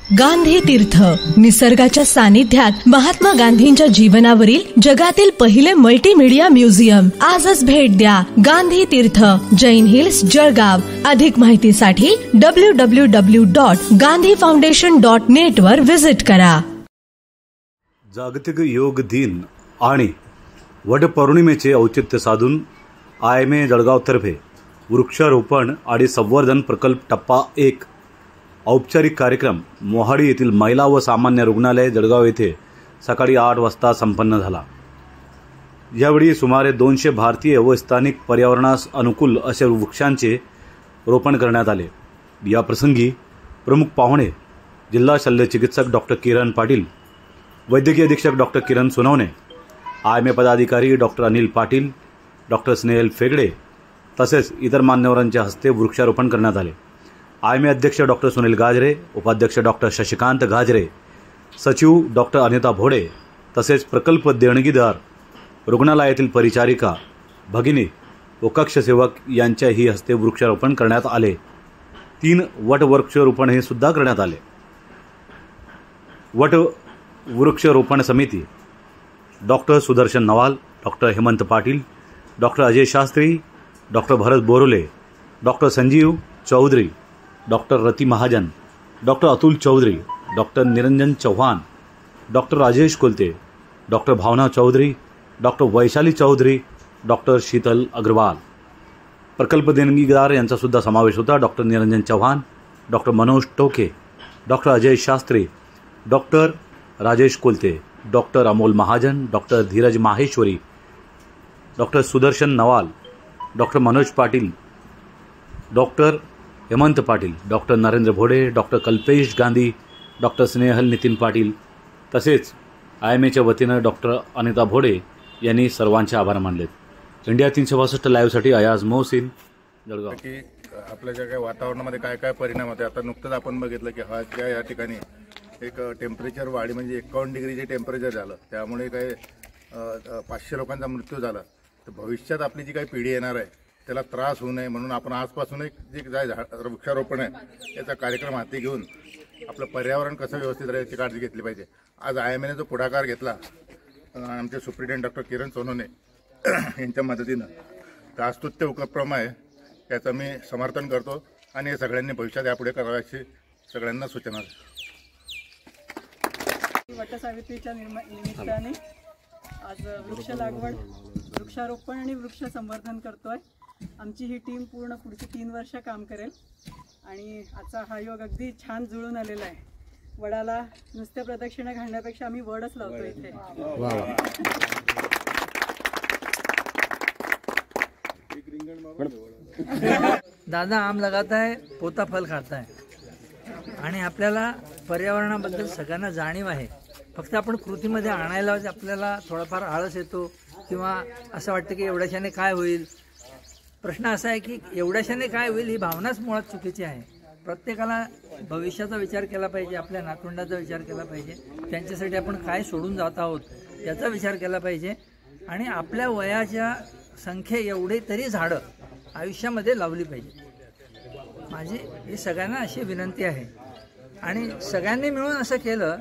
गांधी तीर्थ, निसर्गाच्या सानिध्यात महात्मा गांधींच्या जीवनावरील जगातील पहिले मल्टीमीडिया म्युझियम. आजच भेट द्या. गांधी तीर्थ, जैन हिल्स, जळगाव. अधिक माहितीसाठी www.gandhifoundation.net वर विजिट करा. जागतिक योग दिन आणि वटपौर्णिमेचे औचित्य साधून IMA जळगावतर्फे वृक्षारोपण आणि संवर्धन प्रकल्प टप्पा 1 औपचारिक कार्यक्रम मोहाडी येथील महिला व सामान्य रुग्णालय जळगाव येथे सकाळी 8 वाजता संपन्न झाला. यावेळी सुमारे 200 भारतीय व स्थानिक पर्यावरणास अनुकूल अशा वृक्षांचे रोपण करण्यात आले. या प्रसंगी प्रमुख पाहुणे जिल्हा शल्य चिकित्सक डॉक्टर किरण पाटील, वैद्यकीय अधीक्षक डॉक्टर किरण सोनवणे, IMA पदाधिकारी डॉक्टर अनिल पाटील, डॉक्टर स्नेहल फेगडे तसेच इतर मान्यवरांच्या हस्ते वृक्षारोपण करण्यात आले. IMA अध्यक्ष डॉक्टर सुनील गाजरे, उपाध्यक्ष डॉक्टर शशिकांत गाजरे, सचिव डॉक्टर अनिता भोडे तसेच प्रकल्प देणगीदार रुग्णालयातील परिचारिका, भगिनी व कक्षसेवक यांच्याही हस्ते वृक्षारोपण करण्यात आले. 3 वट वृक्षारोपण हे सुद्धा करण्यात आले. वट वृक्षारोपण समिती doctor Sudarshan Nawal, doctor Hemant Patil, doctor Ajay Shastri, doctor Bharat Borule, doctor Sanjeev Chaudhari, doctor Rati Mahajan, doctor Atul Chaudhari, doctor Niranjan Chauhan, doctor Rajesh Kulte, doctor Bhavana Chaudhari, doctor Vaishali Chaudhari, doctor Sheetal Agarwal. प्रकल्प देणगीदार यांचा सुद्धा समावेश होता. Doctor Niranjan Chauhan, doctor Manoj Toke, doctor Ajay Shastri, doctor Rajesh Kulte, doctor Amol Mahajan, doctor Dheeraj Maheshwari, doctor Sudarshan Nawal, doctor Manoj Patil, doctor Hemant Patil, doctor Narendra Bhode, doctor Kalpesh Gandhi, doctor Snehal Nitin Patil तसेच IMAच्या वतीनं डॉक्टर अनिता भोडे यांनी सर्वांचे आभार मानले. इंडिया 362 लाईव्हसाठी अयाज मोहसिन, जळगाव. की आपल्या ज्या काही वातावरणामध्ये काय काय परिणाम होते, आता नुकतंच आपण बघितलं की या ठिकाणी एक टेम्परेचर वाढी म्हणजे 51 डिग्रीचे टेम्परेचर झालं, त्यामुळे काही 500 लोकांचा मृत्यू झाला. तर भविष्यात आपली जी काही पिढी येणार आहे त्याला त्रास होऊ नये म्हणून आपण आजपासून एक जे वृक्षारोपण आहे याचा कार्यक्रम हाती घेऊन आपलं पर्यावरण कसं व्यवस्थित राहील याची काळजी घेतली पाहिजे. आज IMAने जो पुढाकार घेतला आमचे सुप्रिटेंडेंट डॉक्टर किरण सोनवणे यांच्या मदतीनं, तर आज स्तुत्य उपक्रम आहे, त्याचं मी समर्थन करतो आणि हे सगळ्यांनी भविष्यात यापुढे कराव्याची सगळ्यांना सूचना. वटसावित्रीच्या निमित्ताने आज वृक्ष लागवड, वृक्षारोपण आणि वृक्ष संवर्धन करतोय. आमची ही टीम पूर्ण पुढची 3 वर्ष काम करेल आणि आजचा हा योग अगदी छान जुळून आलेला आहे. वडाला नुसत्या प्रदक्षिणा घालण्यापेक्षा आम्ही वडच लावतो इथे. दादा आम लगाता है, पोता फल खाता है आणि आपल्याला पर्यावरणाबद्दल सगळ्यांना जाणीव आहे. फक्त आपण कृतीमध्ये आणायला आपल्याला थोडाफार आळस येतो किंवा असं वाटतं की एवढ्याशाने काय होईल. प्रश्न असा आहे की एवढ्याशाने काय होईल ही भावनाच मुळात चुकीची आहे. प्रत्येकाला भविष्याचा विचार केला पाहिजे, आपल्या नातवंडाचा विचार केला पाहिजे, त्यांच्यासाठी आपण काय सोडून जात आहोत याचा विचार केला पाहिजे आणि आपल्या वयाच्या संख्ये एवढे तरी झाडं आयुष्यामध्ये लावली पाहिजे. माझी ही सगळ्यांना अशी विनंती आहे आणि सगळ्यांनी मिळून असं केलं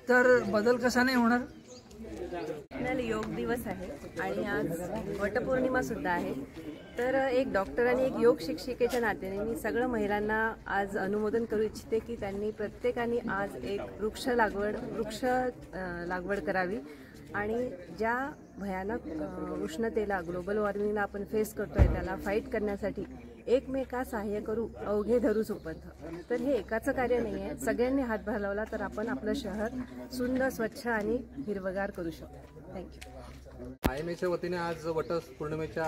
तर बदल कसा नाही होणार. योग दिवस आहे आणि आज वटपौर्णिमा सुद्धा आहे. तर एक डॉक्टर आणि एक योग शिक्षिकेच्या नात्याने मी सगळ्या महिलांना आज अनुमोदन करू इच्छिते की त्यांनी प्रत्येकाने आज एक वृक्ष लागवड करावी आणि ज्या भयानक उष्णतेला, ग्लोबल वॉर्मिंगला आपण फेस करतोय त्याला फाईट करण्यासाठी एकमेका सहाय्य करू, अवघे धरू सोबत. तर हे एकाचं कार्य नाही आहे, सगळ्यांनी हातभार लावला तर आपण आपलं शहर सुंदर, स्वच्छ आणि हिरवगार करू शकतो. थँक्यू. IMAच्या वतीने आज वटपौर्णिमेच्या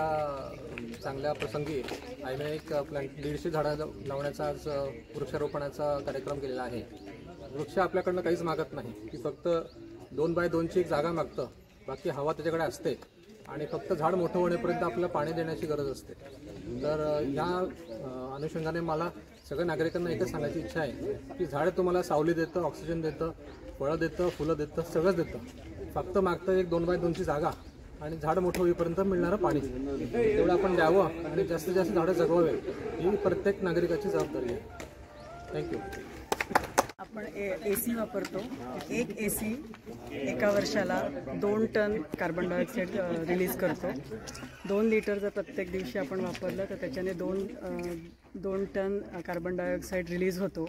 चांगल्या प्रसंगी IMA एक 150 झाडं लावण्याचा आज वृक्षारोपणाचा कार्यक्रम केलेला आहे. वृक्ष आपल्याकडनं काहीच मागत नाही, ती फक्त 2x2ची एक जागा मागतं, बाकी हवा त्याच्याकडे असते आणि फक्त झाड मोठं होण्यापर्यंत आपल्याला पाणी देण्याची गरज असते. तर ह्या अनुषंगाने मला सगळ्या नागरिकांना एकच सांगायची इच्छा आहे की झाड तुम्हाला सावली देतं, ऑक्सिजन देतं, फळं देतं, फुलं देतं, सगळंच देतं. फक्त मागतं एक 2x2ची जागा आणि झाड मोठं होईपर्यंत मिळणारं पाणी, तेवढं आपण द्यावं आणि जास्तीत जास्त झाडं जगवावे ही प्रत्येक नागरिकाची जबाबदारी आहे. थँक्यू. आपण AC वापरतो. एक AC एका वर्षाला 2 टन कार्बन डायऑक्साईड रिलीज करतो. 2 लिटर जर प्रत्येक दिवशी आपण वापरलं तर त्याच्याने 2 टन कार्बन डायऑक्साईड रिलीज होतो.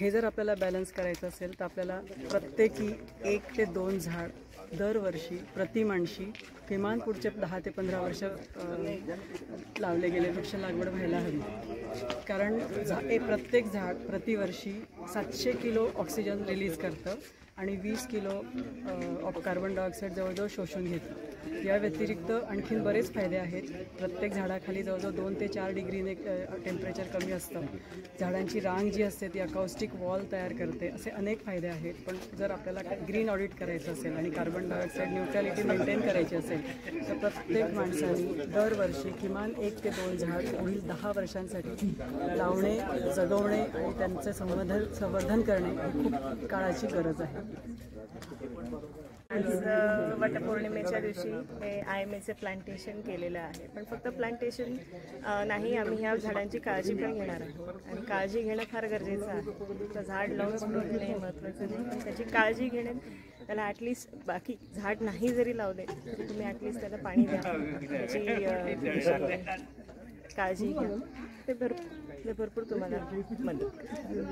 हे जर आपल्याला बॅलन्स करायचं असेल तर आपल्याला प्रत्येकी 1 ते 2 झाड दरवर्षी प्रति माणशी किमान पुढचे 10 ते 15 वर्ष लावले गेले वृक्ष लागवड व्हायला हवी. कारण प्रत्येक झाड प्रतिवर्षी 700 किलो ऑक्सिजन रिलीज करतं आणि 20 किलो कार्बन डायऑक्साईड जवळजवळ शोषून घेतं. या व्यतिरिक्त आणखीन बरेच फायदे आहेत. प्रत्येक झाडाखाली जवळजवळ 2 ते 4 डिग्रीने टेम्परेचर कमी असतं. झाडांची रांग जी असते ती अकॉस्टिक वॉल तयार करते. असे अनेक फायदे आहेत. पण जर आपल्याला ग्रीन ऑडिट करायचं असेल आणि कार्बन डायऑक्साईड न्यूट्रॅलिटी मेंटेन करायची असेल तर प्रत्येक माणसाने दरवर्षी किमान 1 ते 2 झाड पुढील 10 वर्षांसाठी लावणे, जगवणे आणि त्यांचे संवर्धन करणे ही खूप काळाची गरज आहे. आज वटपौर्णिमेच्या दिवशी हे IMAचे प्लांटेशन केलेलं आहे. पण फक्त प्लांटेशन नाही, आम्ही ह्या झाडांची काळजी पण घेणार आहोत आणि काळजी घेणं फार गरजेचं आहे. तर झाड लावून सोडणे महत्त्वाचं नाही, पण त्याची काळजी घेणे, त्याला ॲटलिस्ट बाकी झाड नाही जरी लावले तरी तुम्ही ॲटलिस्ट त्याला पाणी द्या, त्याची काळजी घेऊन ते भरपूर तुम्हाला मदत करेल.